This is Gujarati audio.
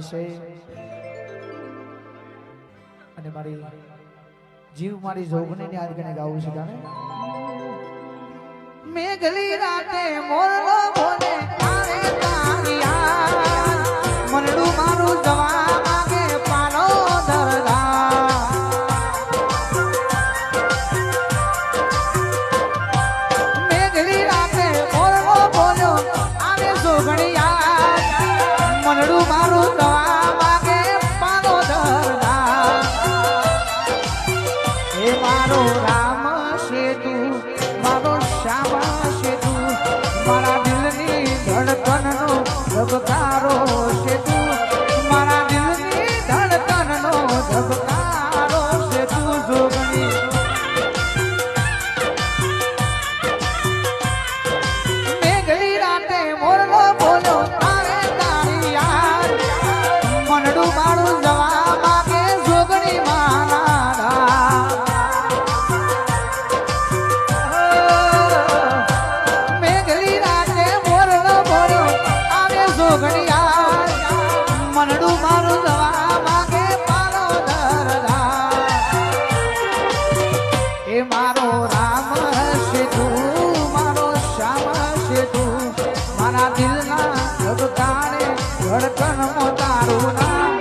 છે અને મારી જીવ મારી જોગને યાદ કરીને ગાવું છે ગાને મેઘલી રાતે મોરલો બોલે આવે તારી યાદ મનડું મારું જવા માંગે પાનો દરદા મેઘલી રાતે મોરલો બોલ્યો આવે જોગણી યાદ મનડું મારું જવા માંગે પાનો દરદા હે મારો રામ સેતુ મારો શ્યામ સેતુ મારા દિલની ધડકનનો ધબકારો સેતુ મારા દિલની ધડકનનો ધબકારો સેતુ જોગણી મેઘલી રાતે મોરલો બોલ્યો આવે તારી યાદ મનડું મારું જવા માંગે જોગણી મારા મેઘલી રાતે મોરલો બોલ્યો આવે જોગણીયા મનડું મારું જવા માંગે પાનો દરદા એ મારો રામ હશે તું મારો શ્યામ હશે તું મારા દિલના ધબકારે ધડકન તારું નામ